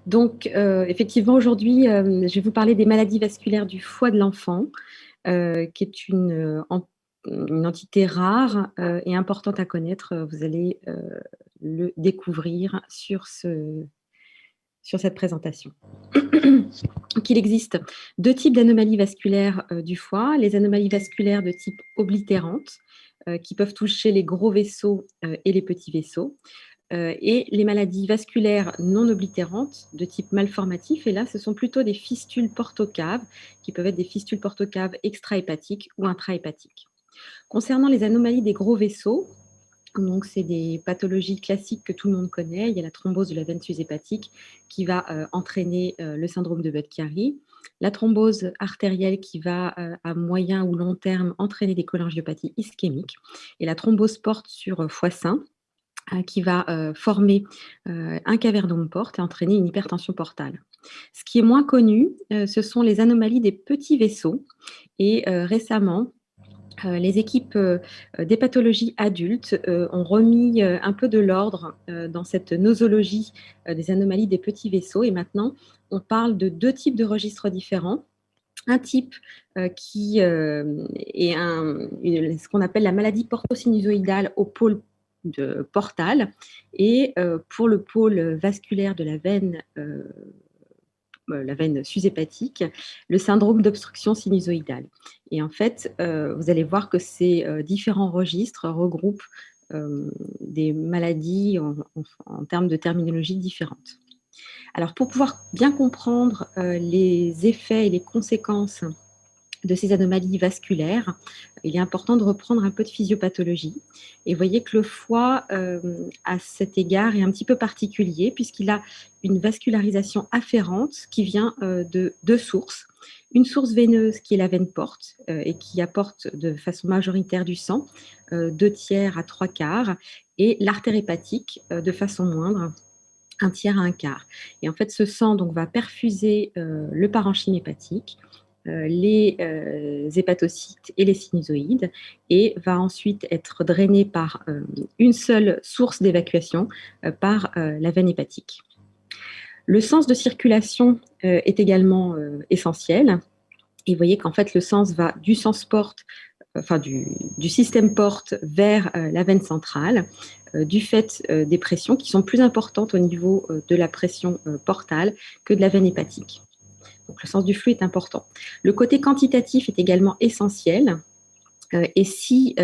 Donc, effectivement, aujourd'hui, je vais vous parler des maladies vasculaires du foie de l'enfant, qui est une entité rare et importante à connaître. Vous allez le découvrir sur cette présentation. Donc, il existe deux types d'anomalies vasculaires du foie. Les anomalies vasculaires de type oblitérantes, qui peuvent toucher les gros vaisseaux et les petits vaisseaux. Et les maladies vasculaires non oblitérantes de type malformatif. Et là, ce sont plutôt des fistules porto-caves, qui peuvent être des fistules porto-caves extra-hépatiques ou intra-hépatiques. Concernant les anomalies des gros vaisseaux, donc c'est des pathologies classiques que tout le monde connaît. Il y a la thrombose de la veine sus-hépatique qui va entraîner le syndrome de Budd-Chiari, la thrombose artérielle qui va à moyen ou long terme entraîner des cholangiopathies ischémiques, et la thrombose porte sur foie sain, qui va former un cavernome porte et entraîner une hypertension portale. Ce qui est moins connu, ce sont les anomalies des petits vaisseaux. Et récemment, les équipes d'hépatologie adultes ont remis un peu de l'ordre dans cette nosologie des anomalies des petits vaisseaux. Et maintenant, on parle de deux types de registres différents. Un type qui est ce qu'on appelle la maladie portosinusoïdale au pôle portal, et pour le pôle vasculaire de la veine sus-hépatique, le syndrome d'obstruction sinusoïdale. Et en fait, vous allez voir que ces différents registres regroupent des maladies en termes de terminologie différentes. Alors, pour pouvoir bien comprendre les effets et les conséquences de ces anomalies vasculaires, il est important de reprendre un peu de physiopathologie. Et vous voyez que le foie, à cet égard, est un petit peu particulier, puisqu'il a une vascularisation afférente qui vient de deux sources. Une source veineuse qui est la veine porte et qui apporte de façon majoritaire du sang, 2/3 à 3/4, et l'artère hépatique de façon moindre, 1/3 à 1/4. Et en fait, ce sang donc, va perfuser le parenchyme hépatique, les hépatocytes et les sinusoïdes, et va ensuite être drainé par une seule source d'évacuation, par la veine hépatique. Le sens de circulation est également essentiel. Et vous voyez qu'en fait, le sens va du sens porte, du système porte vers la veine centrale, du fait des pressions qui sont plus importantes au niveau de la pression portale que de la veine hépatique. Donc, le sens du flux est important. Le côté quantitatif est également essentiel. Et si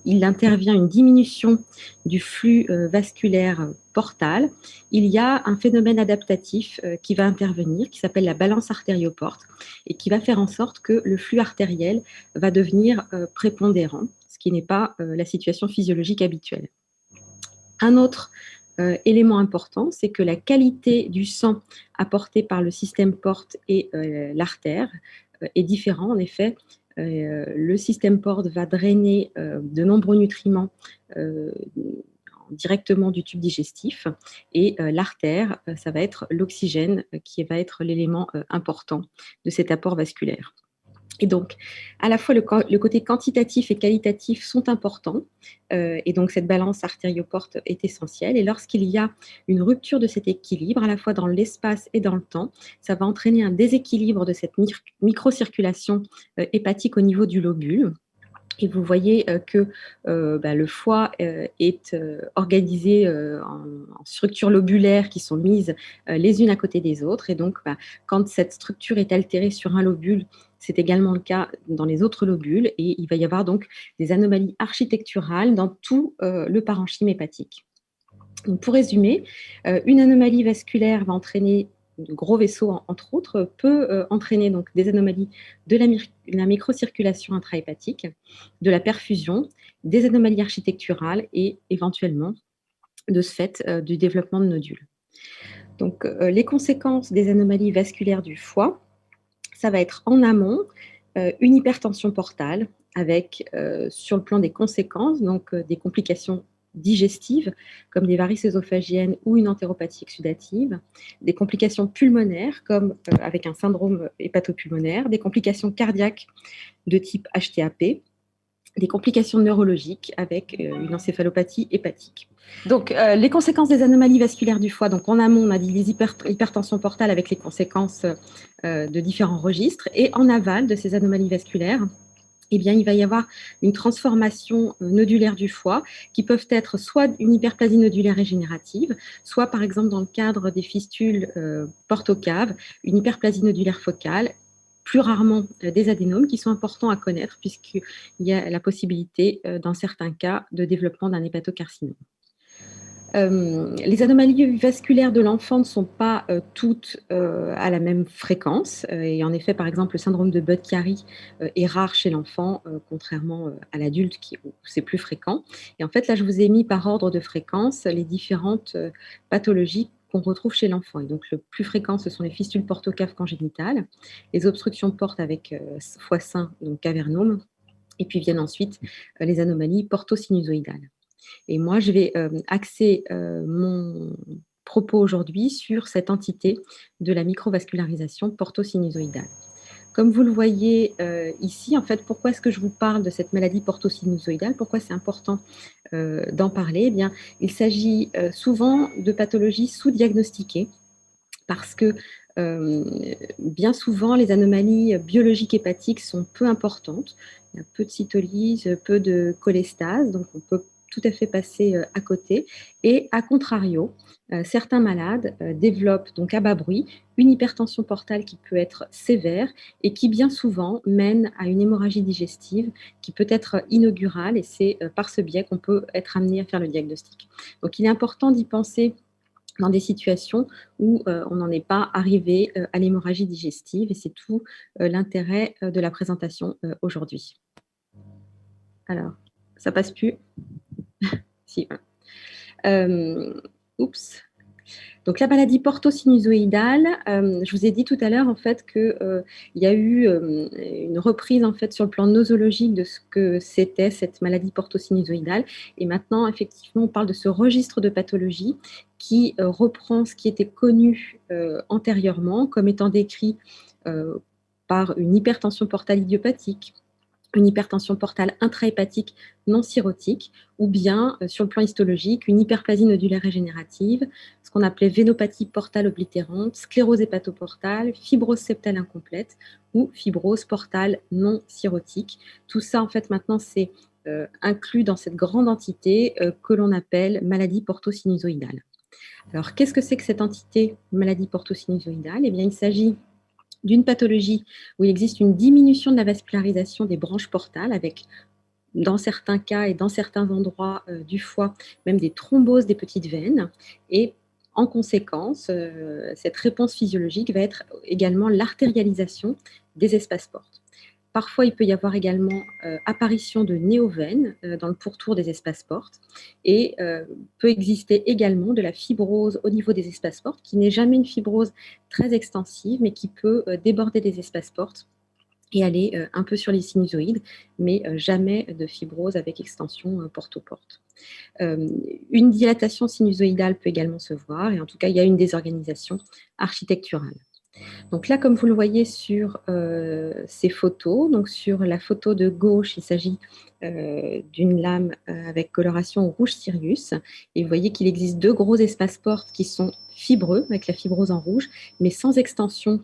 il intervient une diminution du flux vasculaire portal, il y a un phénomène adaptatif qui va intervenir, qui s'appelle la balance artérioporte, et qui va faire en sorte que le flux artériel va devenir prépondérant, ce qui n'est pas la situation physiologique habituelle. Un autre élément important, c'est que la qualité du sang apporté par le système porte et l'artère est différente. En effet, le système porte va drainer de nombreux nutriments directement du tube digestif, et l'artère, ça va être l'oxygène qui va être l'élément important de cet apport vasculaire. Et donc, à la fois, le côté quantitatif et qualitatif sont importants, et donc cette balance artérioporte est essentielle. Et lorsqu'il y a une rupture de cet équilibre, à la fois dans l'espace et dans le temps, ça va entraîner un déséquilibre de cette microcirculation hépatique au niveau du lobule. Et vous voyez que le foie est organisé en structures lobulaires qui sont mises les unes à côté des autres. Et donc, quand cette structure est altérée sur un lobule, c'est également le cas dans les autres lobules. Et il va y avoir donc des anomalies architecturales dans tout le parenchyme hépatique. Donc, pour résumer, une anomalie vasculaire va entraîner de gros vaisseaux, entre autres, peut entraîner donc des anomalies de la microcirculation intrahépatique, de la perfusion, des anomalies architecturales et éventuellement, de ce fait, du développement de nodules. Donc, les conséquences des anomalies vasculaires du foie, ça va être en amont une hypertension portale avec, sur le plan des conséquences, donc des complications digestives, comme des varices ésophagiennes ou une entéropathie exsudative, des complications pulmonaires, comme avec un syndrome hépatopulmonaire, des complications cardiaques de type HTAP, des complications neurologiques avec une encéphalopathie hépatique. Donc, les conséquences des anomalies vasculaires du foie. Donc, en amont, on a dit les hypertensions portales avec les conséquences de différents registres. Et en aval de ces anomalies vasculaires, eh bien, il va y avoir une transformation nodulaire du foie qui peuvent être soit une hyperplasie nodulaire régénérative, soit par exemple dans le cadre des fistules porto-caves, une hyperplasie nodulaire focale, plus rarement des adénomes qui sont importants à connaître puisqu'il y a la possibilité dans certains cas de développement d'un hépatocarcinome. Les anomalies vasculaires de l'enfant ne sont pas toutes à la même fréquence. Et en effet, par exemple, le syndrome de Budd-Chiari est rare chez l'enfant, contrairement à l'adulte où c'est plus fréquent. Et en fait, là, je vous ai mis par ordre de fréquence les différentes pathologies qu'on retrouve chez l'enfant. Et donc, le plus fréquent, ce sont les fistules porto-caves congénitales, les obstructions de porte avec foie sain, donc cavernome, et puis viennent ensuite les anomalies porto-sinusoïdales. Et moi, je vais axer mon propos aujourd'hui sur cette entité de la microvascularisation portosinusoïdale. Comme vous le voyez ici, en fait, pourquoi est-ce que je vous parle de cette maladie portosinusoïdale? Pourquoi c'est important d'en parler? Eh bien, il s'agit souvent de pathologies sous-diagnostiquées parce que bien souvent, les anomalies biologiques hépatiques sont peu importantes. Il y a peu de cytolyse, peu de cholestase, donc on peut tout à fait passer à côté. Et à contrario, certains malades développent donc à bas bruit une hypertension portale qui peut être sévère et qui bien souvent mène à une hémorragie digestive qui peut être inaugurale et c'est par ce biais qu'on peut être amené à faire le diagnostic. Donc il est important d'y penser dans des situations où on n'en est pas arrivé à l'hémorragie digestive et c'est tout l'intérêt de la présentation aujourd'hui. Alors, ça passe plus. Si, voilà. Oups. Donc la maladie portosinusoïdale, je vous ai dit tout à l'heure en fait qu'il y a eu une reprise en fait sur le plan nosologique de ce que c'était cette maladie portosinusoïdale. Et maintenant, effectivement, on parle de ce registre de pathologie qui reprend ce qui était connu antérieurement comme étant décrit par une hypertension portale idiopathique, une hypertension portale intrahépatique non cirrhotique, ou bien, sur le plan histologique, une hyperplasie nodulaire régénérative, ce qu'on appelait vénopathie portale oblitérante, sclérose hépatoportale, fibrose septale incomplète ou fibrose portale non cirrhotique. Tout ça, en fait, maintenant, c'est inclus dans cette grande entité que l'on appelle maladie portosinusoïdale. Alors, qu'est-ce que c'est que cette entité maladie portosinusoïdale? Eh bien, il s'agit d'une pathologie où il existe une diminution de la vascularisation des branches portales avec, dans certains cas et dans certains endroits du foie, même des thromboses des petites veines. Et en conséquence, cette réponse physiologique va être également l'artérialisation des espaces portes. Parfois, il peut y avoir également apparition de néoveines dans le pourtour des espaces portes et peut exister également de la fibrose au niveau des espaces portes qui n'est jamais une fibrose très extensive mais qui peut déborder des espaces portes et aller un peu sur les sinusoïdes, mais jamais de fibrose avec extension porte-aux-portes. Une dilatation sinusoïdale peut également se voir et en tout cas, il y a une désorganisation architecturale. Donc là, comme vous le voyez sur ces photos, donc sur la photo de gauche, il s'agit d'une lame avec coloration rouge Sirius. Et vous voyez qu'il existe deux gros espaces portes qui sont fibreux, avec la fibrose en rouge, mais sans extension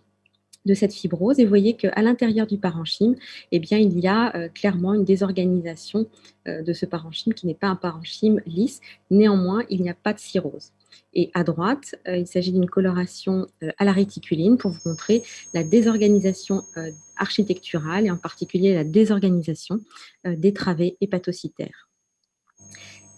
de cette fibrose. Et vous voyez qu'à l'intérieur du parenchyme, eh bien, il y a clairement une désorganisation de ce parenchyme qui n'est pas un parenchyme lisse. Néanmoins, il n'y a pas de cirrhose. Et à droite, il s'agit d'une coloration à la réticuline pour vous montrer la désorganisation architecturale et en particulier la désorganisation des travées hépatocytaires.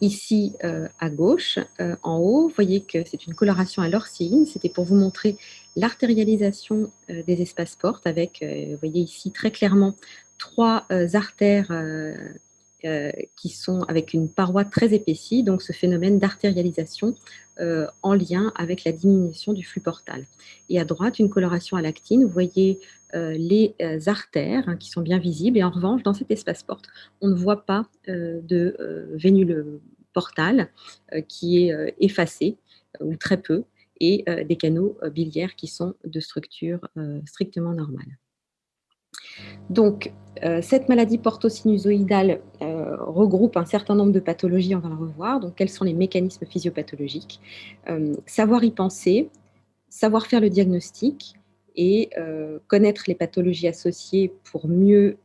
Ici, à gauche, en haut, vous voyez que c'est une coloration à l'orcine. C'était pour vous montrer l'artérialisation des espaces portes avec, vous voyez ici très clairement, trois artères qui sont avec une paroi très épaissie, donc ce phénomène d'artérialisation en lien avec la diminution du flux portal. Et à droite, une coloration à l'actine. Vous voyez les artères qui sont bien visibles. Et en revanche, dans cet espace porte, on ne voit pas de vénule portale qui est effacée ou très peu, et des canaux biliaires qui sont de structure strictement normale. Donc, cette maladie portosinusoïdale, regroupe un certain nombre de pathologies, on va le revoir. Donc quels sont les mécanismes physiopathologiques? Savoir y penser, savoir faire le diagnostic et connaître les pathologies associées pour mieux,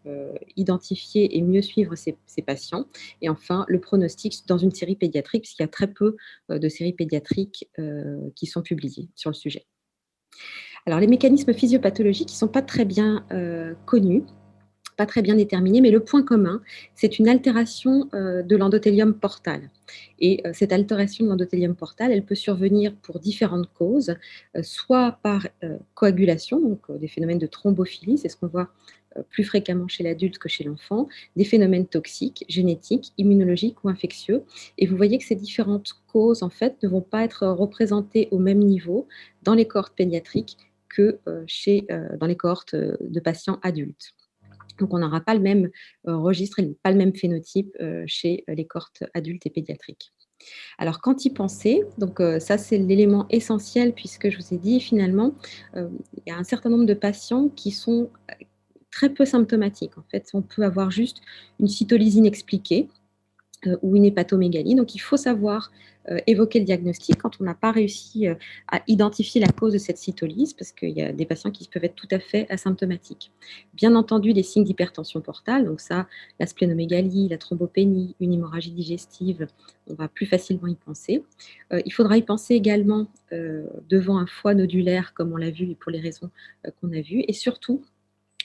identifier et mieux suivre ces patients et enfin le pronostic dans une série pédiatrique, puisqu'il y a très peu, de séries pédiatriques, qui sont publiées sur le sujet. Alors les mécanismes physiopathologiques, ils sont pas très bien, connus, pas très bien déterminés, mais le point commun, c'est une altération, de l'endothélium portal et cette altération de l'endothélium portal, elle peut survenir pour différentes causes, soit par, coagulation, donc des phénomènes de thrombophilie, c'est ce qu'on voit, plus fréquemment chez l'adulte que chez l'enfant, des phénomènes toxiques, génétiques, immunologiques ou infectieux et vous voyez que ces différentes causes, en fait, ne vont pas être représentées au même niveau dans les cohortes pédiatriques que, dans les cohortes, de patients adultes. Donc on n'aura pas le même, registre et pas le même phénotype, chez les cohortes adultes et pédiatriques. Alors quand y penser, donc ça c'est l'élément essentiel puisque je vous ai dit finalement, il y a un certain nombre de patients qui sont, très peu symptomatiques. En fait, on peut avoir juste une cytolyse inexpliquée, ou une hépatomégalie. Donc il faut savoir, évoquer le diagnostic quand on n'a pas réussi, à identifier la cause de cette cytolyse, parce qu'il y a des patients qui peuvent être tout à fait asymptomatiques. Bien entendu, les signes d'hypertension portale, donc ça, la splénomégalie, la thrombopénie, une hémorragie digestive, on va plus facilement y penser. Il faudra y penser également, devant un foie nodulaire comme on l'a vu pour les raisons, qu'on a vues et surtout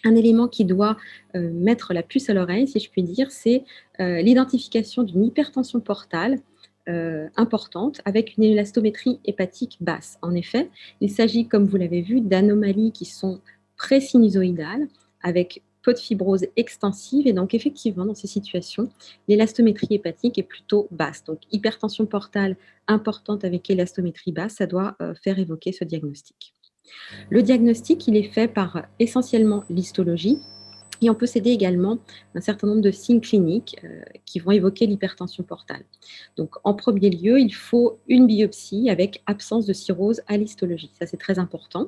un élément qui doit, mettre la puce à l'oreille, si je puis dire, c'est, l'identification d'une hypertension portale, importante avec une élastométrie hépatique basse. En effet, il s'agit, comme vous l'avez vu, d'anomalies qui sont pré-sinusoïdales avec peu de fibrose extensive et donc effectivement, dans ces situations, l'élastométrie hépatique est plutôt basse. Donc hypertension portale importante avec élastométrie basse, ça doit, faire évoquer ce diagnostic. Le diagnostic, il est fait par essentiellement l'histologie et on peut s'aider également d'un certain nombre de signes cliniques qui vont évoquer l'hypertension portale. Donc, en premier lieu, il faut une biopsie avec absence de cirrhose à l'histologie. Ça, c'est très important.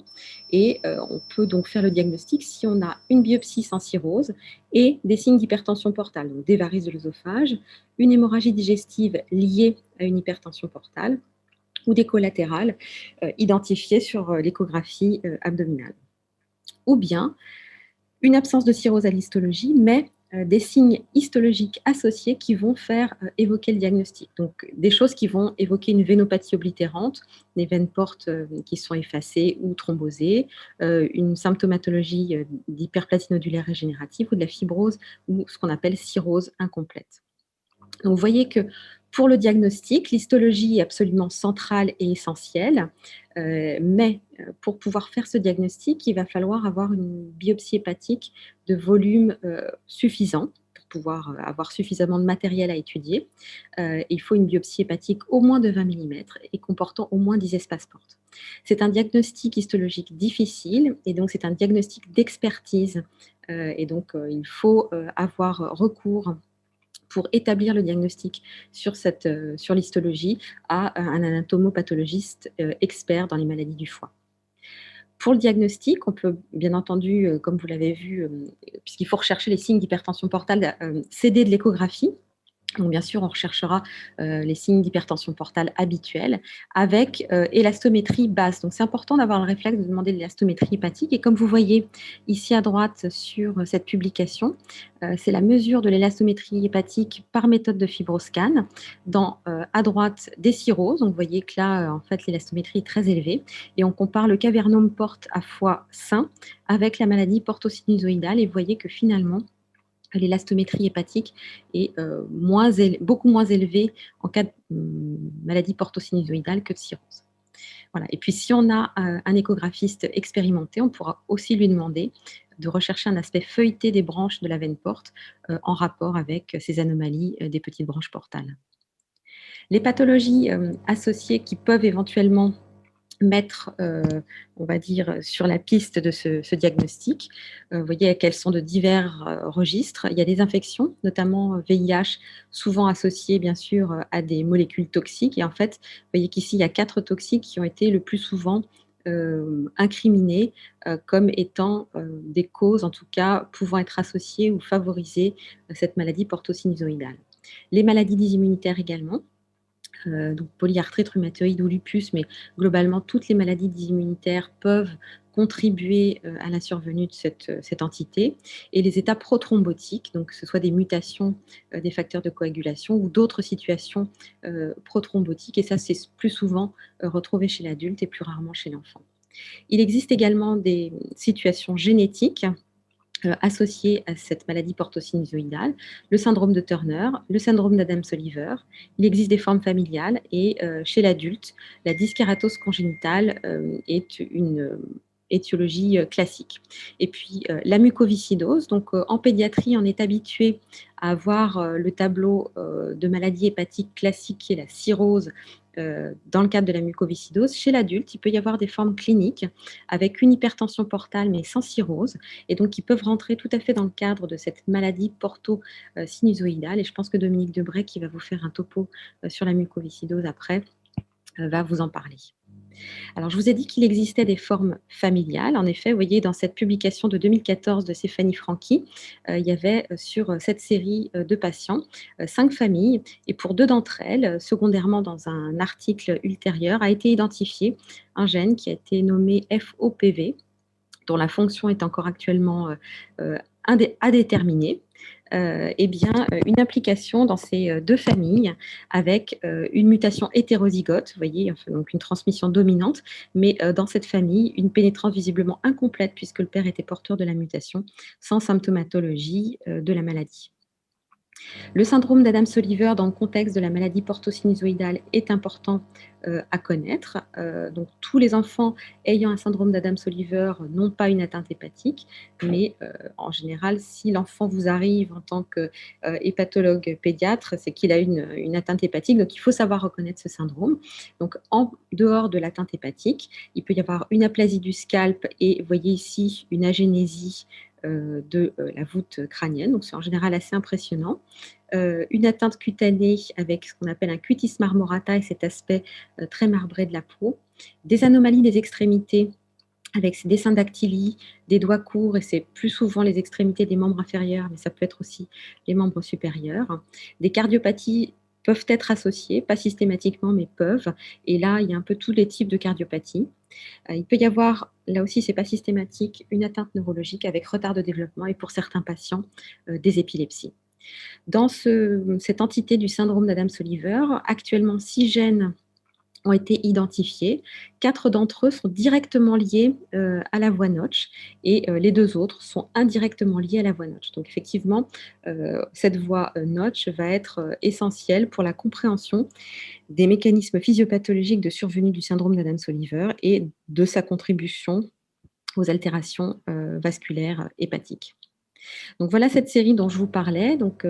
Et on peut donc faire le diagnostic si on a une biopsie sans cirrhose et des signes d'hypertension portale, donc des varices de l'œsophage, une hémorragie digestive liée à une hypertension portale ou des collatérales identifiées sur l'échographie abdominale. Ou bien une absence de cirrhose à l'histologie, mais des signes histologiques associés qui vont faire évoquer le diagnostic. Donc des choses qui vont évoquer une vénopathie oblitérante, des veines portes qui sont effacées ou thrombosées, une symptomatologie d'hyperplasie nodulaire régénérative ou de la fibrose ou ce qu'on appelle cirrhose incomplète. Donc, vous voyez que pour le diagnostic, l'histologie est absolument centrale et essentielle, mais pour pouvoir faire ce diagnostic, il va falloir avoir une biopsie hépatique de volume suffisant pour pouvoir avoir suffisamment de matériel à étudier. Il faut une biopsie hépatique au moins de 20 millimètres et comportant au moins 10 espaces portes. C'est un diagnostic histologique difficile et donc c'est un diagnostic d'expertise. Et donc il faut avoir recours pour établir le diagnostic sur l'histologie à un anatomopathologiste expert dans les maladies du foie. Pour le diagnostic, on peut bien entendu, comme vous l'avez vu, puisqu'il faut rechercher les signes d'hypertension portale, s'aider de l'échographie. Donc bien sûr, on recherchera les signes d'hypertension portale habituels avec élastométrie basse. Donc c'est important d'avoir le réflexe de demander l'élastométrie hépatique. Et comme vous voyez ici à droite sur cette publication, c'est la mesure de l'élastométrie hépatique par méthode de fibroscan. À droite, des cirrhoses. Donc vous voyez que là, en fait, l'élastométrie est très élevée. Et on compare le cavernome porte à foie sain avec la maladie portosinusoïdale. Et vous voyez que finalement, l'élastométrie hépatique est beaucoup moins élevée en cas de maladie portosinusoïdale que de cirrhose. Voilà. Et puis, si on a un échographiste expérimenté, on pourra aussi lui demander de rechercher un aspect feuilleté des branches de la veine porte en rapport avec ces anomalies des petites branches portales. Les pathologies associées qui peuvent éventuellement mettre, on va dire, sur la piste de ce diagnostic. Vous voyez qu'elles sont de divers registres. Il y a des infections, notamment VIH, souvent associées bien sûr à des molécules toxiques. Et en fait, vous voyez qu'ici, il y a 4 toxiques qui ont été le plus souvent incriminées comme étant des causes, en tout cas, pouvant être associées ou favoriser cette maladie portosinusoïdale. Les maladies dysimmunitaires également, donc polyarthrite rhumatoïde ou lupus, mais globalement toutes les maladies dysimmunitaires peuvent contribuer à la survenue de cette entité. Et les états prothrombotiques, donc que ce soit des mutations des facteurs de coagulation ou d'autres situations prothrombotiques, et ça c'est plus souvent retrouvé chez l'adulte et plus rarement chez l'enfant. Il existe également des situations génétiques associées à cette maladie portosinusoïdale, le syndrome de Turner, le syndrome d'Adams-Oliver. Il existe des formes familiales et chez l'adulte, la dyskératose congénitale est une étiologie classique. Et puis la mucoviscidose, donc en pédiatrie, on est habitué à avoir le tableau de maladies hépatiques classiques qui est la cirrhose dans le cadre de la mucoviscidose. Chez l'adulte, il peut y avoir des formes cliniques avec une hypertension portale mais sans cirrhose, et donc qui peuvent rentrer tout à fait dans le cadre de cette maladie porto-sinusoïdale. Et je pense que Dominique Debray, qui va vous faire un topo sur la mucoviscidose après, va vous en parler. Alors, je vous ai dit qu'il existait des formes familiales. En effet, vous voyez, dans cette publication de 2014 de Stéphanie Franchi, il y avait sur cette série de patients 5 familles. Et pour 2 d'entre elles, secondairement dans un article ultérieur, a été identifié un gène qui a été nommé FOPV, dont la fonction est encore actuellement à déterminer. Eh bien, une implication dans ces 2 familles avec une mutation hétérozygote, vous voyez, enfin, donc une transmission dominante, mais dans cette famille, une pénétrance visiblement incomplète puisque le père était porteur de la mutation, sans symptomatologie de la maladie. Le syndrome d'Adams-Oliver dans le contexte de la maladie portosinusoïdale est important à connaître. Donc, tous les enfants ayant un syndrome d'Adams-Oliver n'ont pas une atteinte hépatique, mais en général, si l'enfant vous arrive en tant qu'hépatologue pédiatre, c'est qu'il a une atteinte hépatique, donc il faut savoir reconnaître ce syndrome. Donc, en dehors de l'atteinte hépatique, il peut y avoir une aplasie du scalp et vous voyez ici une agénésie de la voûte crânienne, donc c'est en général assez impressionnant. Une atteinte cutanée avec ce qu'on appelle un cutis marmorata et cet aspect très marbré de la peau. Des anomalies des extrémités avec des syndactylies, des doigts courts, et c'est plus souvent les extrémités des membres inférieurs, mais ça peut être aussi les membres supérieurs. Des cardiopathies peuvent être associées, pas systématiquement, mais peuvent. Et là, il y a un peu tous les types de cardiopathies. Il peut y avoir, là aussi, c'est pas systématique, une atteinte neurologique avec retard de développement et pour certains patients, des épilepsies. Dans cette entité du syndrome d'Adams-Oliver, actuellement 6 gènes ont été identifiés. 4 d'entre eux sont directement liés à la voie Notch et les 2 autres sont indirectement liés à la voie Notch. Donc effectivement, cette voie Notch va être essentielle pour la compréhension des mécanismes physiopathologiques de survenue du syndrome d'Adams-Oliver et de sa contribution aux altérations vasculaires hépatiques. Donc voilà cette série dont je vous parlais, donc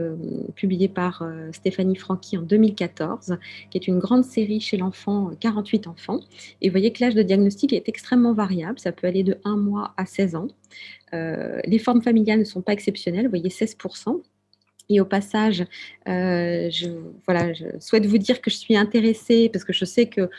publiée par Stéphanie Franchi en 2014, qui est une grande série chez l'enfant, 48 enfants. Et vous voyez que l'âge de diagnostic est extrêmement variable, ça peut aller de 1 mois à 16 ans. Les formes familiales ne sont pas exceptionnelles, vous voyez 16%. Et au passage, je souhaite vous dire que je suis intéressée parce que je sais que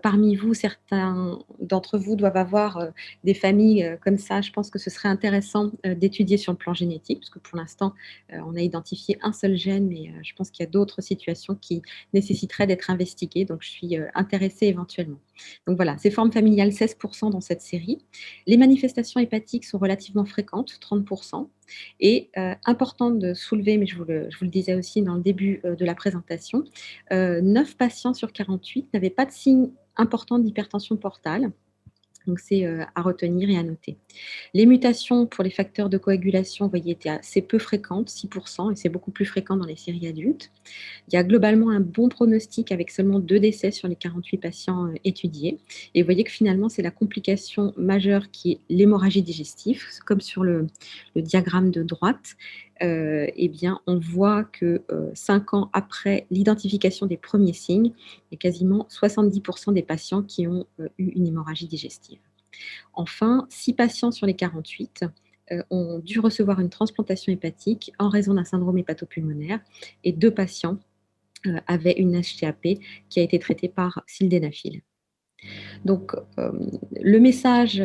parmi vous, certains d'entre vous doivent avoir des familles comme ça. Je pense que ce serait intéressant d'étudier sur le plan génétique, parce que pour l'instant, on a identifié un seul gène, mais je pense qu'il y a d'autres situations qui nécessiteraient d'être investiguées. Donc, je suis intéressée éventuellement. Donc voilà, ces formes familiales, 16% dans cette série. Les manifestations hépatiques sont relativement fréquentes, 30%. Et important de soulever, mais je vous le disais aussi dans le début de la présentation, 9 patients sur 48 n'avaient pas de signes importants d'hypertension portale. Donc c'est à retenir et à noter. Les mutations pour les facteurs de coagulation, vous voyez, étaient assez peu fréquentes, 6%, et c'est beaucoup plus fréquent dans les séries adultes. Il y a globalement un bon pronostic avec seulement 2 décès sur les 48 patients étudiés. Et vous voyez que finalement, c'est la complication majeure qui est l'hémorragie digestive, comme sur le diagramme de droite. Eh bien, on voit que 5 ans après l'identification des premiers signes, il y a quasiment 70% des patients qui ont eu une hémorragie digestive. Enfin, 6 patients sur les 48 ont dû recevoir une transplantation hépatique en raison d'un syndrome hépatopulmonaire et 2 patients avaient une HTAP qui a été traitée par sildenafil. Donc, le message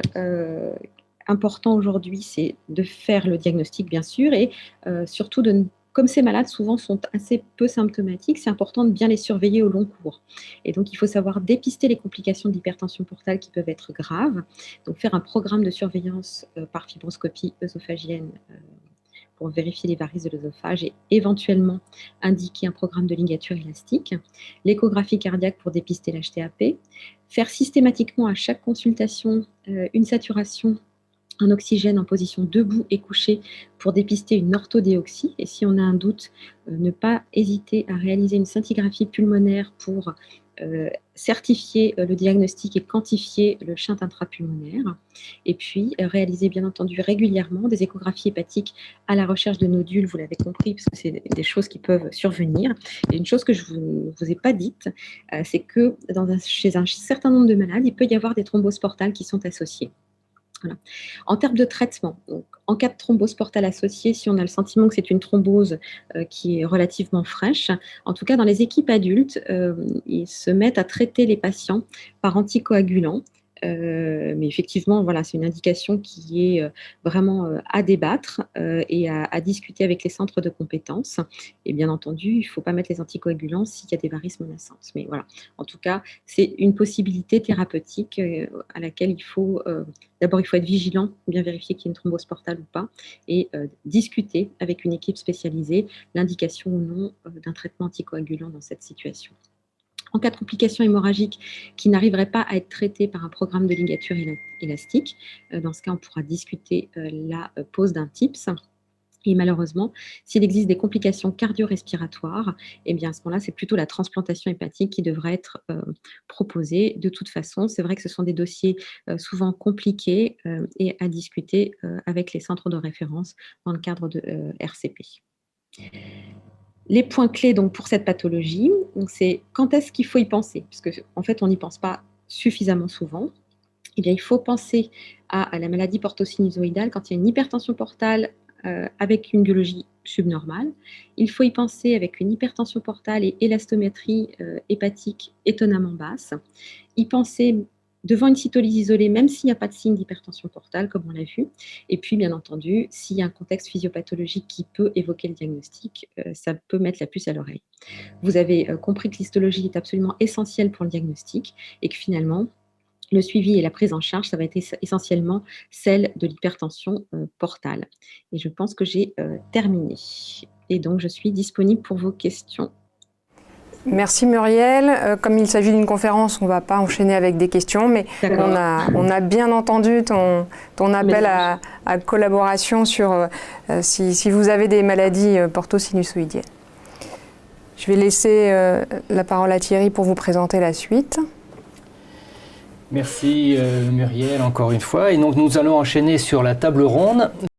important aujourd'hui, c'est de faire le diagnostic, bien sûr, et surtout comme ces malades souvent sont assez peu symptomatiques, c'est important de bien les surveiller au long cours. Et donc, il faut savoir dépister les complications d'hypertension portale qui peuvent être graves. Donc, faire un programme de surveillance par fibroscopie œsophagienne pour vérifier les varices de l'œsophage et éventuellement indiquer un programme de ligature élastique, l'échographie cardiaque pour dépister l'HTAP, faire systématiquement à chaque consultation une saturation en oxygène en position debout et couché pour dépister une orthodéoxie. Et si on a un doute, ne pas hésiter à réaliser une scintigraphie pulmonaire pour certifier le diagnostic et quantifier le shunt intrapulmonaire. Et puis, réaliser bien entendu régulièrement des échographies hépatiques à la recherche de nodules, vous l'avez compris, parce que c'est des choses qui peuvent survenir. Et une chose que je ne vous ai pas dite, c'est que chez un certain nombre de malades, il peut y avoir des thromboses portales qui sont associées. Voilà. En termes de traitement, donc, en cas de thrombose portale associée, si on a le sentiment que c'est une thrombose qui est relativement fraîche, en tout cas dans les équipes adultes, ils se mettent à traiter les patients par anticoagulants. Mais effectivement, voilà, c'est une indication qui est vraiment à débattre et à discuter avec les centres de compétences. Et bien entendu, il ne faut pas mettre les anticoagulants s'il y a des varices menaçantes. Mais voilà, en tout cas, c'est une possibilité thérapeutique à laquelle il faut d'abord il faut être vigilant, bien vérifier qu'il y a une thrombose portale ou pas, et discuter avec une équipe spécialisée l'indication ou non d'un traitement anticoagulant dans cette situation. En cas de complications hémorragiques qui n'arriveraient pas à être traitées par un programme de ligature élastique, dans ce cas, on pourra discuter la pose d'un TIPS. Et malheureusement, s'il existe des complications cardio-respiratoires, eh bien à ce moment-là, c'est plutôt la transplantation hépatique qui devrait être proposée. De toute façon, c'est vrai que ce sont des dossiers souvent compliqués et à discuter avec les centres de référence dans le cadre de RCP. Les points clés donc, pour cette pathologie, c'est quand est-ce qu'il faut y penser? Parce qu'en fait, on n'y pense pas suffisamment souvent. Eh bien, il faut penser à la maladie portosinusoïdale quand il y a une hypertension portale avec une biologie subnormale. Il faut y penser avec une hypertension portale et élastométrie hépatique étonnamment basse. Y penser devant une cytolyse isolée, même s'il n'y a pas de signe d'hypertension portale, comme on l'a vu. Et puis, bien entendu, s'il y a un contexte physiopathologique qui peut évoquer le diagnostic, ça peut mettre la puce à l'oreille. Vous avez compris que l'histologie est absolument essentielle pour le diagnostic et que finalement, le suivi et la prise en charge, ça va être essentiellement celle de l'hypertension portale. Et je pense que j'ai terminé. Et donc, je suis disponible pour vos questions. Merci Muriel. Comme il s'agit d'une conférence, on ne va pas enchaîner avec des questions, mais on a bien entendu ton appel à collaboration sur si vous avez des maladies portosinusoïdiennes. Je vais laisser la parole à Thierry pour vous présenter la suite. Merci Muriel encore une fois. Et donc nous allons enchaîner sur la table ronde.